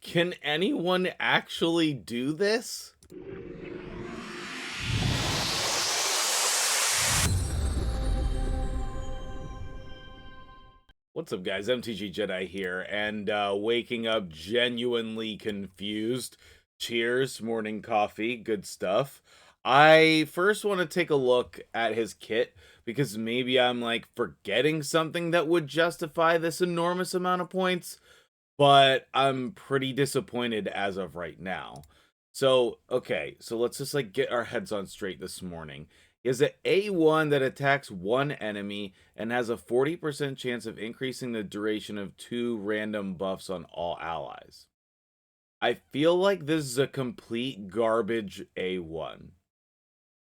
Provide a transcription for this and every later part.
Can anyone actually do this? What's up, guys? MtgJedi here, and waking up genuinely confused. Cheers, morning coffee, good stuff. I first want to take a look at his kit because maybe I'm like forgetting something that would justify this enormous amount of points, but I'm pretty disappointed as of right now. So, okay, so let's just like get our heads on straight this morning. He has an A1 that attacks one enemy and has a 40% chance of increasing the duration of 2 random buffs on all allies. I feel like this is a complete garbage A1.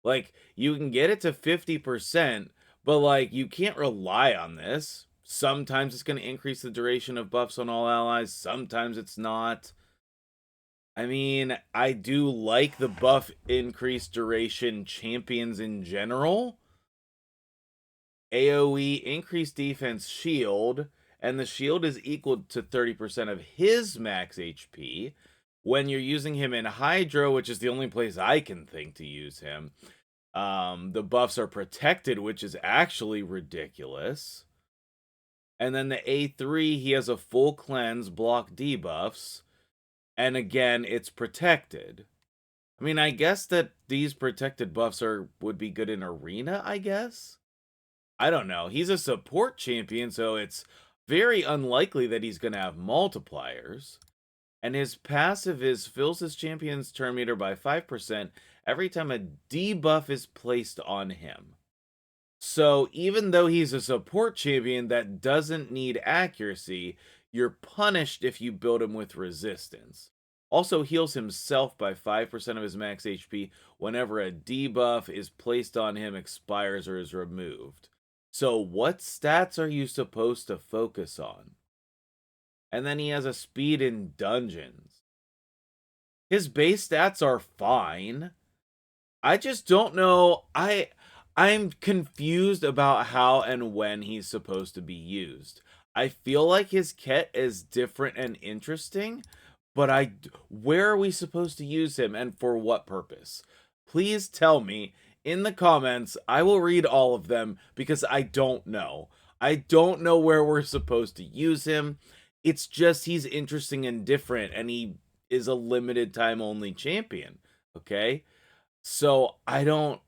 Like, you can get it to 50%, but like, you can't rely on this. Sometimes it's going to increase the duration of buffs on all allies, sometimes it's not. I mean, I do like the buff increased duration champions in general. AoE increased defense shield, and the shield is equal to 30% of his max HP. When you're using him in Hydro, which is the only place I can think to use him, the buffs are protected, which is actually ridiculous. And then the A3, he has a full cleanse, block debuffs, and again, it's protected. I mean, I guess that these protected buffs would be good in Arena, I guess? I don't know. He's a support champion, so it's very unlikely that he's going to have multipliers. And his passive is fills his champion's turn meter by 5% every time a debuff is placed on him. So even though he's a support champion that doesn't need accuracy, you're punished if you build him with resistance. Also heals himself by 5% of his max HP whenever a debuff is placed on him, expires, or is removed. So what stats are you supposed to focus on? And then he has a speed in dungeons. His base stats are fine. I just don't know. I'm confused about how and when he's supposed to be used. I feel like his kit is different and interesting, but where are we supposed to use him and for what purpose? Please tell me in the comments. I will read all of them because I don't know. I don't know where we're supposed to use him. It's just he's interesting and different, and he is a limited time only champion. Okay? So I don't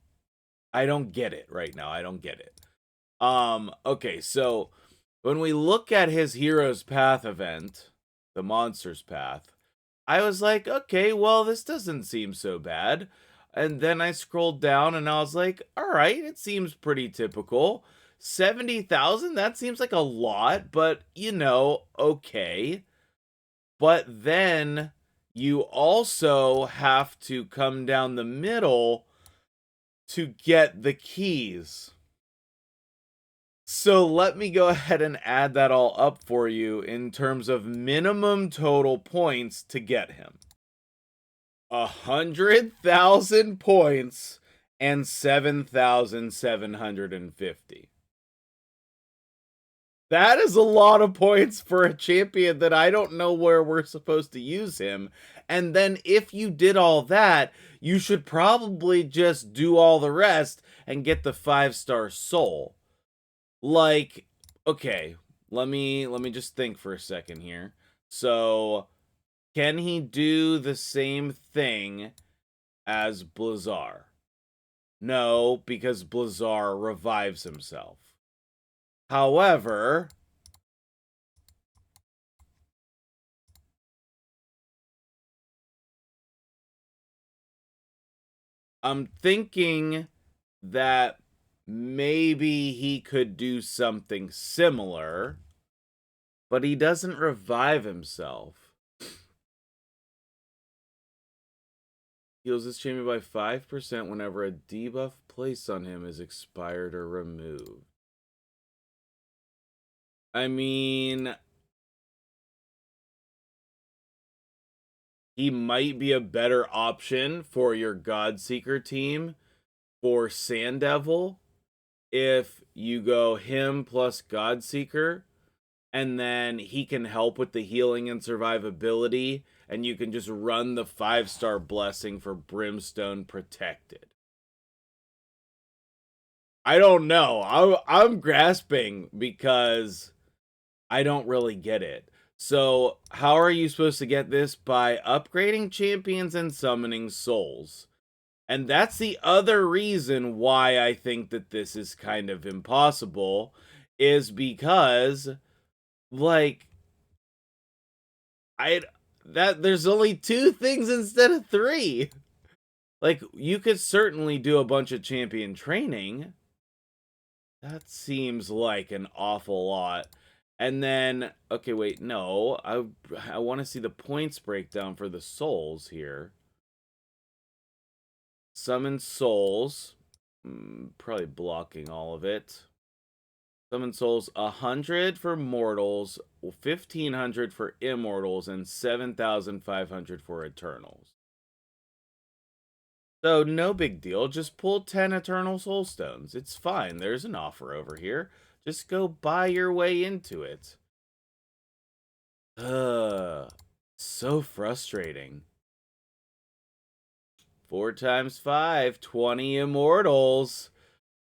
get it right now. I don't get it. Okay, so when we look at his Hero's Path event, the Monster's Path, I was like, okay, well, this doesn't seem so bad. And then I scrolled down and I was like, all right, it seems pretty typical. 70,000, that seems like a lot, but okay. But then you also have to come down the middle to get the keys. So let me go ahead and add that all up for you in terms of minimum total points to get him. 100,000 points and 7,750. That is a lot of points for a champion that I don't know where we're supposed to use him. And then if you did all that, you should probably just do all the rest and get the 5-star soul. Like, okay, let me just think for a second here. So, can he do the same thing as Blizzar? No, because Blizzar revives himself. However, I'm thinking that maybe he could do something similar, but he doesn't revive himself. Heals his champion by 5% whenever a debuff placed on him is expired or removed. I mean, he might be a better option for your Godseeker team for Sand Devil if you go him plus Godseeker. and then he can help with the healing and survivability, and you can just run the 5-star blessing for Brimstone Protected. I don't know. I'm grasping because I don't really get it. So, how are you supposed to get this? By upgrading champions and summoning souls. And that's the other reason why I think that this is kind of impossible, is because, like, there's only 2 things instead of 3. Like, you could certainly do a bunch of champion training. That seems like an awful lot. And then, okay, wait, no. I want to see the points breakdown for the souls here. Summon souls. Probably blocking all of it. Summon souls 100 for mortals, 1,500 for immortals, and 7,500 for eternals. So no big deal. Just pull 10 eternal soul stones. It's fine. There's an offer over here. Just go buy your way into it. So frustrating. 4 times 5, 20 immortals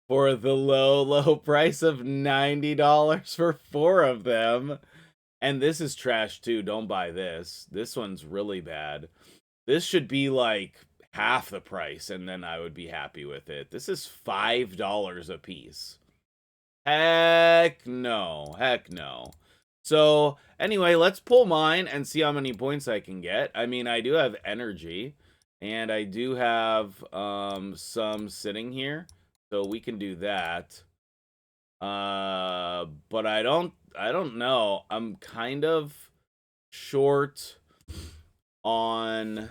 for the low price of $90 for 4 of them. And this is trash too. Don't buy this. This one's really bad. This should be like half the price, and then I would be happy with it. This is $5 a piece. Heck no. Heck no. So, anyway, let's pull mine and see how many points I can get. I mean, I do have energy, and I do have some sitting here, so we can do that. But I don't know. I'm kind of short on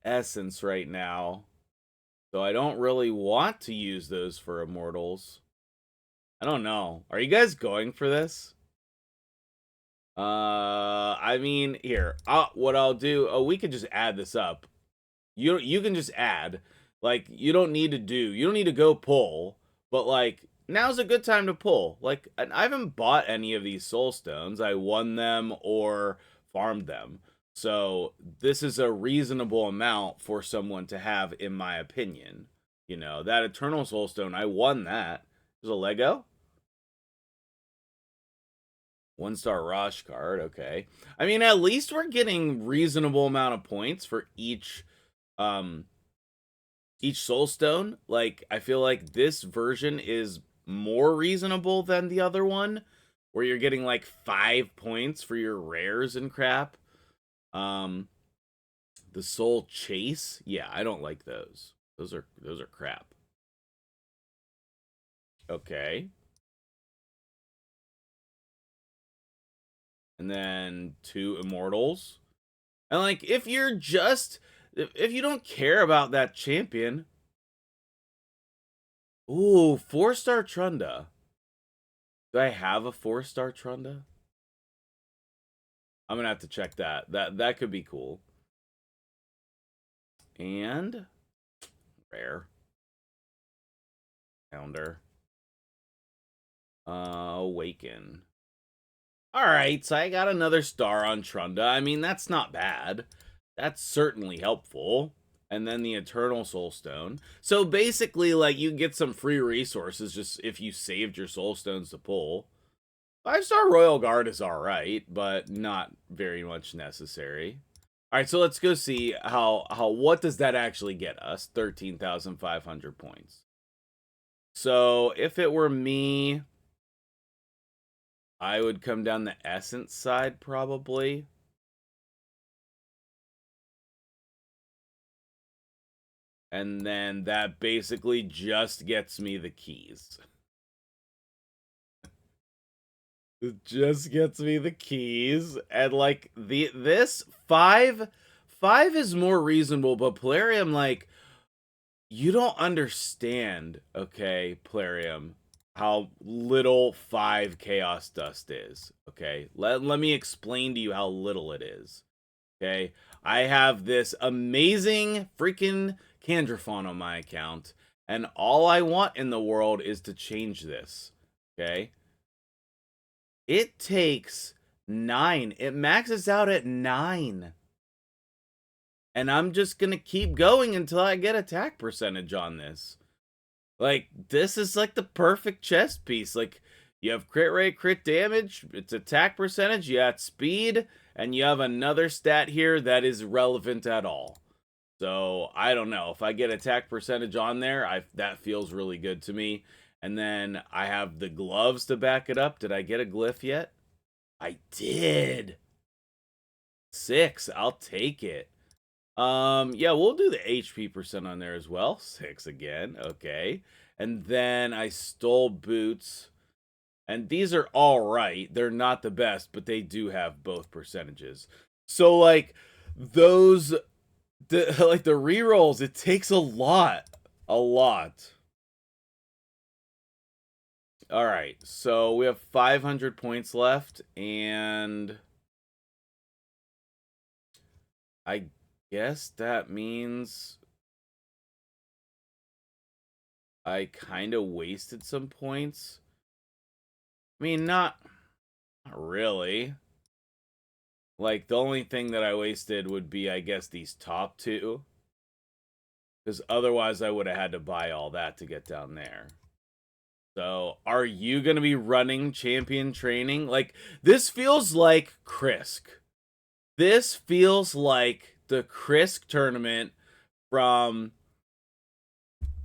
essence right now, so I don't really want to use those for immortals. I don't know. Are you guys going for this? I mean, here. What I'll do. Oh, we could just add this up. You can just add. Like, you don't need to go pull. But like, now's a good time to pull. Like, I haven't bought any of these soul stones. I won them or farmed them. So this is a reasonable amount for someone to have, in my opinion. You know, that Eternal Soul Stone, I won that. There's a Lego. 1-star Rosh card, okay. I mean, at least we're getting reasonable amount of points for each soul stone. Like, I feel like this version is more reasonable than the other one, where you're getting like 5 points for your rares and crap. The Soul Chase, yeah, I don't like those. Those are crap. Okay. And then 2 immortals. And like, if you don't care about that champion. Ooh, 4-star Trunda. Do I have a 4-star Trunda? I'm gonna have to check that. That could be cool. And rare. Pounder. Awaken. Alright, so I got another star on Trunda. I mean, that's not bad. That's certainly helpful. And then the Eternal Soul Stone. So basically, like, you get some free resources just if you saved your Soul Stones to pull. 5-star Royal Guard is alright, but not very much necessary. Alright, so let's go see what does that actually get us? 13,500 points. So if it were me, I would come down the essence side, probably. And then that basically just gets me the keys. It just gets me the keys. And like, this 5 is more reasonable, but Plarium, like, you don't understand, okay, Plarium, how little 5 Chaos Dust is, okay? Let me explain to you how little it is, okay? I have this amazing freaking Candrafon on my account, and all I want in the world is to change this, okay? It takes 9. It maxes out at 9. And I'm just gonna keep going until I get attack percentage on this. Like, this is like the perfect chess piece. Like, you have crit rate, crit damage, it's attack percentage, you got speed, and you have another stat here that is relevant at all. So, I don't know. If I get attack percentage on there, that feels really good to me. And then I have the gloves to back it up. Did I get a glyph yet? I did. 6. I'll take it. Yeah, we'll do the HP percent on there as well. 6 again. Okay. And then I stole boots. And these are all right. They're not the best, but they do have both percentages. So like those like the rerolls, it takes a lot. A lot. All right. So we have 500 points left, and I guess that means I kind of wasted some points. I mean, not really. Like, the only thing that I wasted would be, I guess, these top two. Because otherwise, I would have had to buy all that to get down there. So, are you going to be running champion training? Like, this feels like Krisk. This feels like the Krisk tournament from,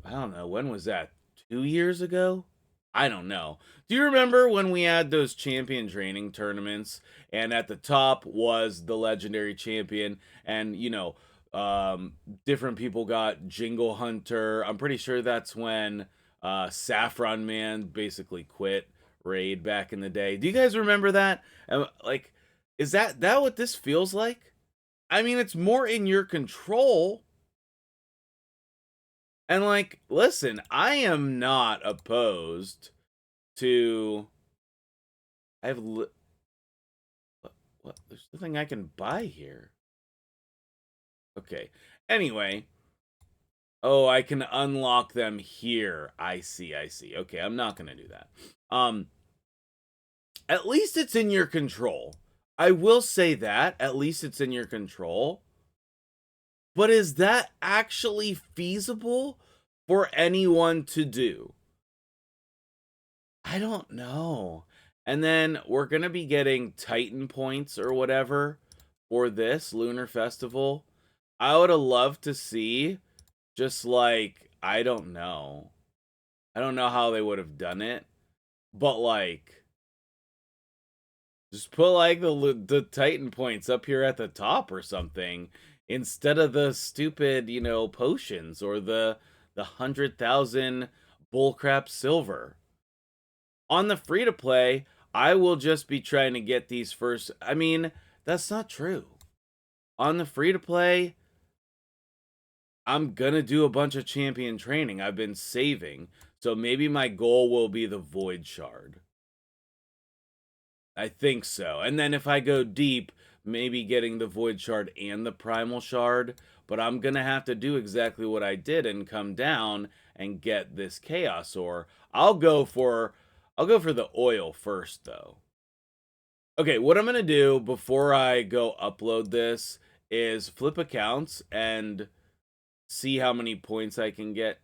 I don't know, when was that? 2 years ago? I don't know. Do you remember when we had those champion training tournaments and at the top was the legendary champion and, you know, different people got Jingle Hunter. I'm pretty sure that's when Saffron Man basically quit Raid back in the day. Do you guys remember that? Like, is that what this feels like? I mean, it's more in your control. And like, listen, I am not opposed to. I have. What? There's nothing I can buy here. Okay. Anyway. Oh, I can unlock them here. I see. I see. Okay, I'm not gonna do that. At least it's in your control. I will say that. At least it's in your control. But is that actually feasible for anyone to do? I don't know. And then we're going to be getting Titan points or whatever for this Lunar Festival. I would have loved to see just like, I don't know. I don't know how they would have done it. But like, just put like the Titan points up here at the top or something instead of the stupid, you know, potions or the 100,000 bullcrap silver. On the free to play, I will just be trying to get these first. I mean, that's not true. On the free to play, I'm gonna do a bunch of champion training. I've been saving. So maybe my goal will be the Void Shard. I think so. And then if I go deep, maybe getting the Void Shard and the Primal Shard. But I'm gonna have to do exactly what I did and come down and get this Chaos Ore. I'll go for the oil first though. Okay, what I'm gonna do before I go upload this is flip accounts and see how many points I can get.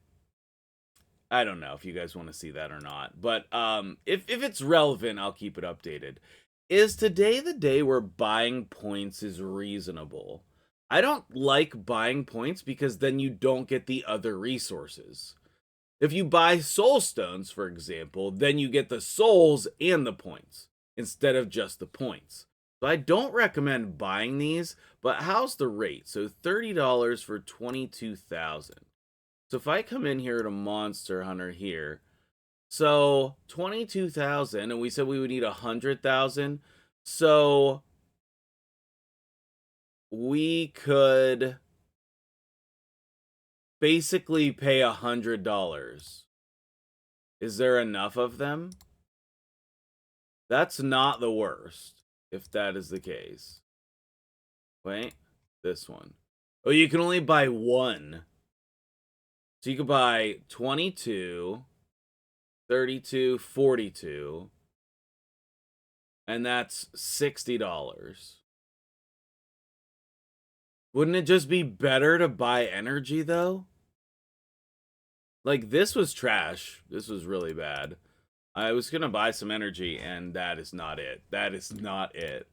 I don't know if you guys want to see that or not, but if it's relevant, I'll keep it updated. Is today the day where buying points is reasonable? I don't like buying points because then you don't get the other resources. If you buy soul stones, for example, then you get the souls and the points instead of just the points. So I don't recommend buying these, but how's the rate? So $30 for 22,000. So if I come in here to Monster Hunter here, so 22,000, and we said we would need 100,000. So we could basically pay $100. Is there enough of them? That's not the worst, if that is the case. Wait, this one. Oh, you can only buy one. So you could buy 22, 32, 42. And that's $60. Wouldn't it just be better to buy energy, though? Like, this was trash. This was really bad. I was gonna buy some energy, and that is not it. That is not it.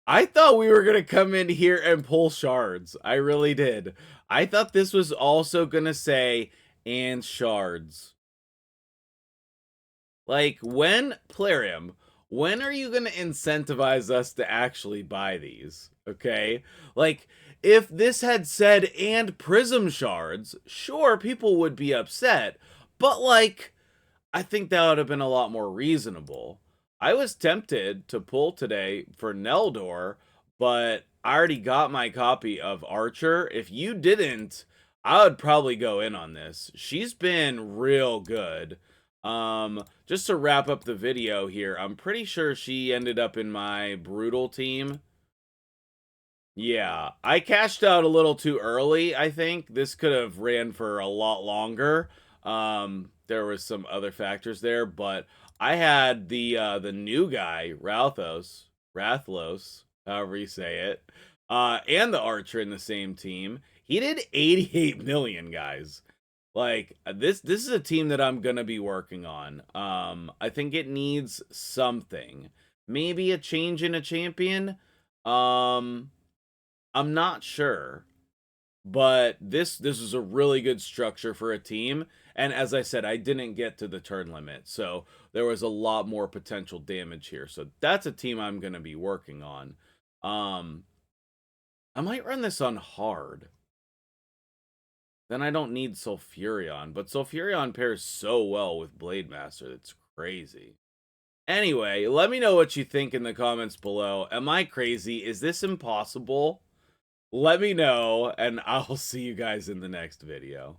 I thought we were gonna come in here and pull shards. I really did. I thought this was also gonna say, and shards. Like, when, Plarium, when are you gonna incentivize us to actually buy these? Okay? Like, if this had said, and prism shards, sure, people would be upset. But, like, I think that would have been a lot more reasonable. I was tempted to pull today for Neldor, but I already got my copy of Archer. If you didn't, I would probably go in on this. She's been real good. Just to wrap up the video here, I'm pretty sure she ended up in my Brutal team. Yeah, I cashed out a little too early, I think. This could have ran for a lot longer. There was some other factors there, but I had the new guy, Rathlos, however you say it, and the Archer in the same team. He did 88 million, guys. Like, this is a team that I'm gonna be working on. I think it needs something. Maybe a change in a champion. I'm not sure, but this is a really good structure for a team. And as I said, I didn't get to the turn limit, so there was a lot more potential damage here. So that's a team I'm going to be working on. I might run this on hard. Then I don't need Sulfurion, but Sulfurion pairs so well with Blade Master. It's crazy. Anyway, let me know what you think in the comments below. Am I crazy? Is this impossible? Let me know, and I'll see you guys in the next video.